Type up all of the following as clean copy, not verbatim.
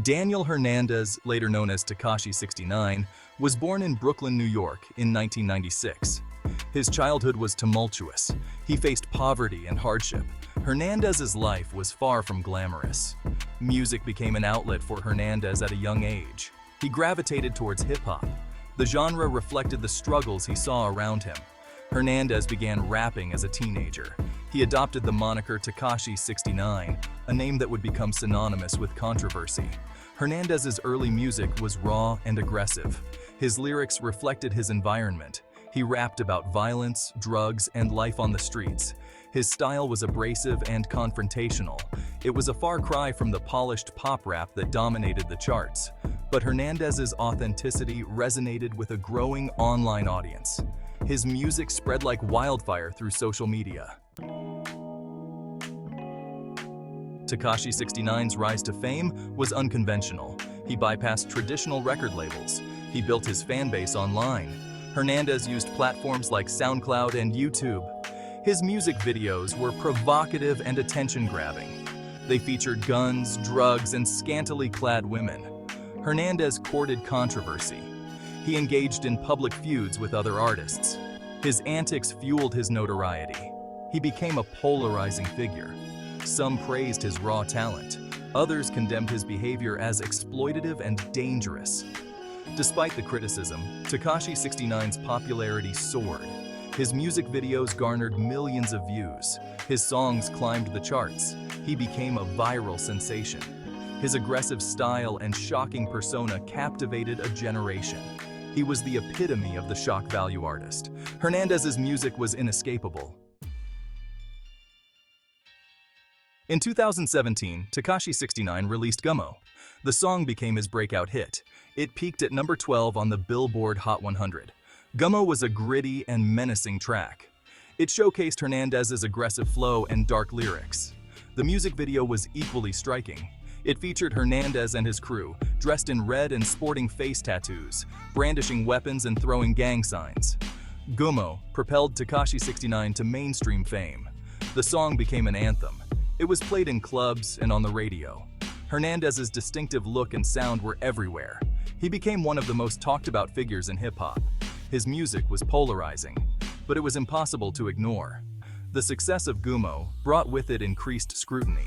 Daniel Hernandez, later known as Tekashi 69, was born in Brooklyn, New York in 1996. His childhood was tumultuous. He faced poverty and hardship. Hernandez's life was far from glamorous. Music became an outlet for Hernandez at a young age. He gravitated towards hip-hop. The genre reflected the struggles he saw around him. Hernandez began rapping as a teenager. He adopted the moniker Tekashi 69, a name that would become synonymous with controversy. Hernandez's early music was raw and aggressive. His lyrics reflected his environment. He rapped about violence, drugs, and life on the streets. His style was abrasive and confrontational. It was a far cry from the polished pop rap that dominated the charts. But Hernandez's authenticity resonated with a growing online audience. His music spread like wildfire through social media. Tekashi 69's rise to fame was unconventional. He bypassed traditional record labels. He built his fan base online. Hernandez used platforms like SoundCloud and YouTube. His music videos were provocative and attention-grabbing. They featured guns, drugs, and scantily clad women. Hernandez courted controversy. He engaged in public feuds with other artists. His antics fueled his notoriety. He became a polarizing figure. Some praised his raw talent. Others condemned his behavior as exploitative and dangerous. Despite the criticism, Tekashi 69's popularity soared. His music videos garnered millions of views. His songs climbed the charts. He became a viral sensation. His aggressive style and shocking persona captivated a generation. He was the epitome of the shock value artist. Hernandez's music was inescapable. In 2017, Tekashi 69 released Gumo. The song became his breakout hit. It peaked at number 12 on the Billboard Hot 100. Gumo was a gritty and menacing track. It showcased Hernandez's aggressive flow and dark lyrics. The music video was equally striking. It featured Hernandez and his crew, dressed in red and sporting face tattoos, brandishing weapons and throwing gang signs. Gumo propelled Tekashi 69 to mainstream fame. The song became an anthem. It was played in clubs and on the radio. Hernandez's distinctive look and sound were everywhere. He became one of the most talked about figures in hip-hop. His music was polarizing, but it was impossible to ignore. The success of Gumo brought with it increased scrutiny.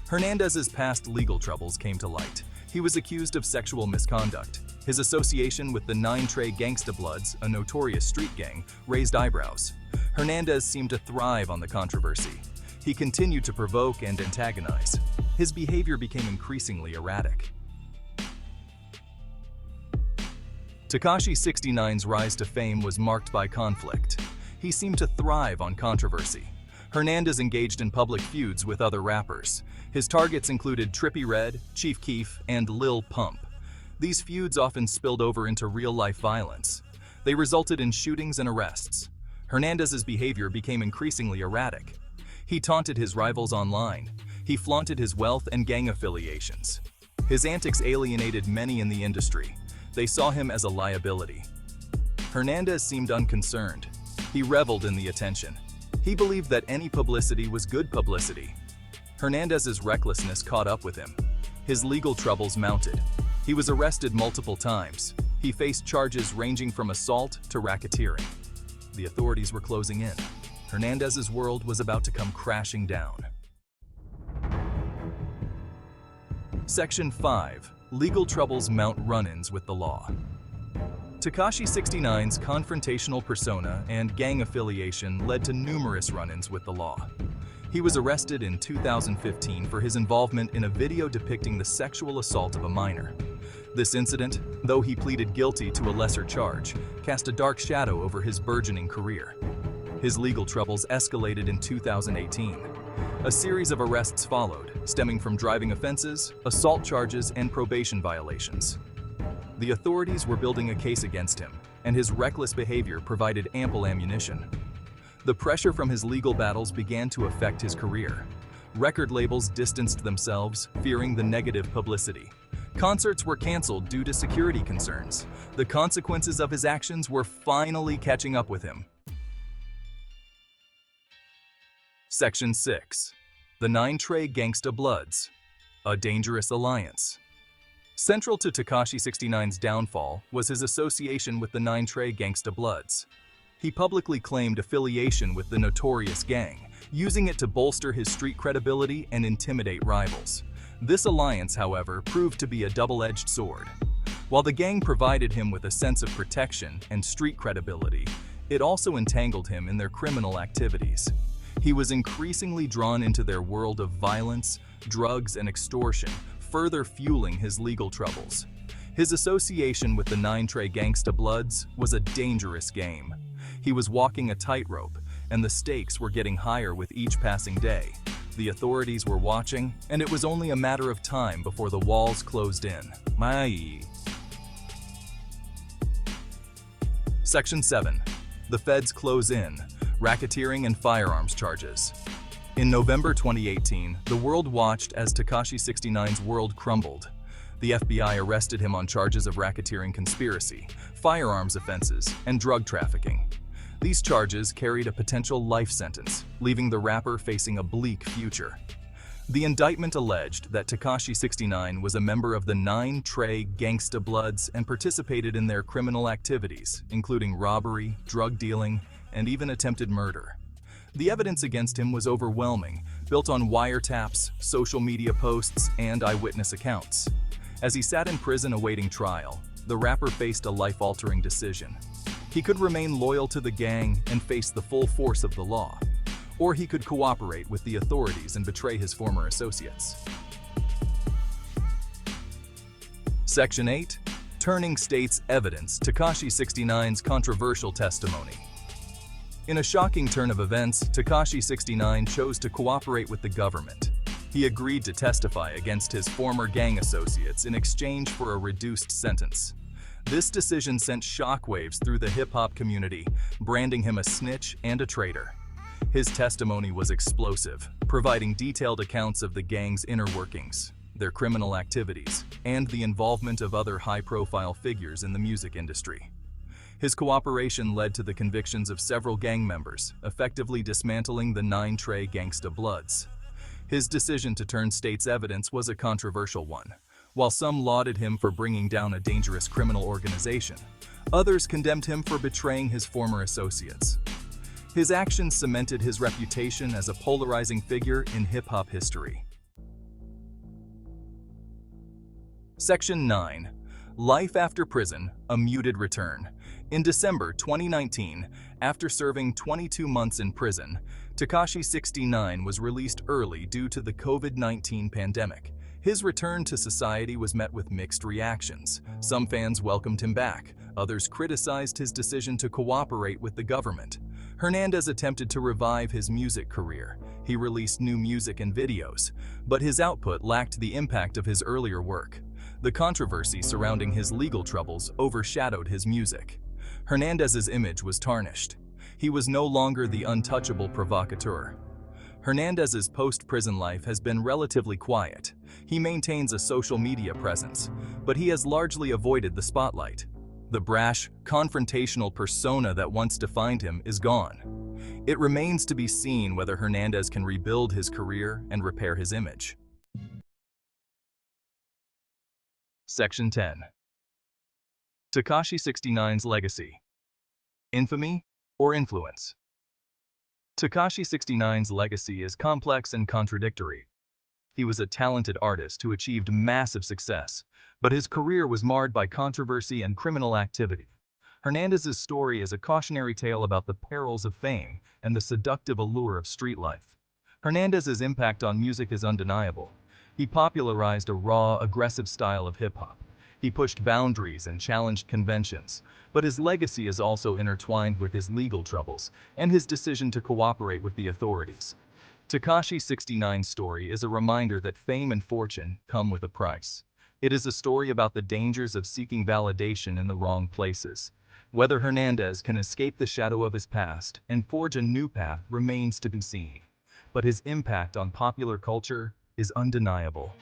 Hernandez's past legal troubles came to light. He was accused of sexual misconduct. His association with the NINTR Gangsta Bloods, a notorious street gang, raised eyebrows. Hernandez seemed to thrive on the controversy. He continued to provoke and antagonize. His behavior became increasingly erratic. Tekashi 69's rise to fame was marked by conflict. He seemed to thrive on controversy. Hernandez engaged in public feuds with other rappers. His targets included Trippie Redd, Chief Keef, and Lil Pump. These feuds often spilled over into real-life violence. They resulted in shootings and arrests. Hernandez's behavior became increasingly erratic. He taunted his rivals online. He flaunted his wealth and gang affiliations. His antics alienated many in the industry. They saw him as a liability. Hernandez seemed unconcerned. He reveled in the attention. He believed that any publicity was good publicity. Hernandez's recklessness caught up with him. His legal troubles mounted. He was arrested multiple times. He faced charges ranging from assault to racketeering. The authorities were closing in. Hernandez's world was about to come crashing down. Section 5. Legal troubles mount run-ins with the law. Tekashi 69's confrontational persona and gang affiliation led to numerous run-ins with the law. He was arrested in 2015 for his involvement in a video depicting the sexual assault of a minor. This incident, though he pleaded guilty to a lesser charge, cast a dark shadow over his burgeoning career. His legal troubles escalated in 2018. A series of arrests followed, stemming from driving offenses, assault charges, and probation violations. The authorities were building a case against him, and his reckless behavior provided ample ammunition. The pressure from his legal battles began to affect his career. Record labels distanced themselves, fearing the negative publicity. Concerts were canceled due to security concerns. The consequences of his actions were finally catching up with him. Section 6. The NINTR Gangsta Bloods, a dangerous alliance. Central to Tekashi 69's downfall was his association with the NINTR Gangsta Bloods. He publicly claimed affiliation with the notorious gang, using it to bolster his street credibility and intimidate rivals. This alliance, however, proved to be a double-edged sword. While the gang provided him with a sense of protection and street credibility, it also entangled him in their criminal activities. He was increasingly drawn into their world of violence, drugs, and extortion, further fueling his legal troubles. His association with the NINTR Gangsta Bloods was a dangerous game. He was walking a tightrope, and the stakes were getting higher with each passing day. The authorities were watching, and it was only a matter of time before the walls closed in. Section 7. The feds close in. Racketeering and firearms charges. In November 2018, the world watched as Tekashi 69's world crumbled. The FBI arrested him on charges of racketeering conspiracy, firearms offenses, and drug trafficking. These charges carried a potential life sentence, leaving the rapper facing a bleak future. The indictment alleged that Tekashi 69 was a member of the NINTR Gangsta Bloods and participated in their criminal activities, including robbery, drug dealing, and even attempted murder. The evidence against him was overwhelming, built on wiretaps, social media posts, and eyewitness accounts. As he sat in prison awaiting trial, the rapper faced a life-altering decision. He could remain loyal to the gang and face the full force of the law, or he could cooperate with the authorities and betray his former associates. Section 8. Turning state's evidence. Tekashi 69's controversial testimony. In a shocking turn of events, Tekashi 69 chose to cooperate with the government. He agreed to testify against his former gang associates in exchange for a reduced sentence. This decision sent shockwaves through the hip-hop community, branding him a snitch and a traitor. His testimony was explosive, providing detailed accounts of the gang's inner workings, their criminal activities, and the involvement of other high-profile figures in the music industry. His cooperation led to the convictions of several gang members, effectively dismantling the NINTR Gangsta Bloods. His decision to turn state's evidence was a controversial one. While some lauded him for bringing down a dangerous criminal organization, others condemned him for betraying his former associates. His actions cemented his reputation as a polarizing figure in hip-hop history. Section 9. Life after prison, a muted return. In December 2019, after serving 22 months in prison, Tekashi 69 was released early due to the COVID-19 pandemic. His return to society was met with mixed reactions. Some fans welcomed him back, others criticized his decision to cooperate with the government. Hernandez attempted to revive his music career. He released new music and videos, but his output lacked the impact of his earlier work. The controversy surrounding his legal troubles overshadowed his music. Hernandez's image was tarnished. He was no longer the untouchable provocateur. Hernandez's post-prison life has been relatively quiet. He maintains a social media presence, but he has largely avoided the spotlight. The brash, confrontational persona that once defined him is gone. It remains to be seen whether Hernandez can rebuild his career and repair his image. Section 10. Tekashi 69's legacy. Infamy or influence? Tekashi 69's legacy is complex and contradictory. He was a talented artist who achieved massive success, but his career was marred by controversy and criminal activity. Hernandez's story is a cautionary tale about the perils of fame and the seductive allure of street life. Hernandez's impact on music is undeniable. He popularized a raw, aggressive style of hip-hop. He pushed boundaries and challenged conventions, but his legacy is also intertwined with his legal troubles and his decision to cooperate with the authorities. Tekashi 69's story is a reminder that fame and fortune come with a price. It is a story about the dangers of seeking validation in the wrong places. Whether Hernandez can escape the shadow of his past and forge a new path remains to be seen, but his impact on popular culture is undeniable.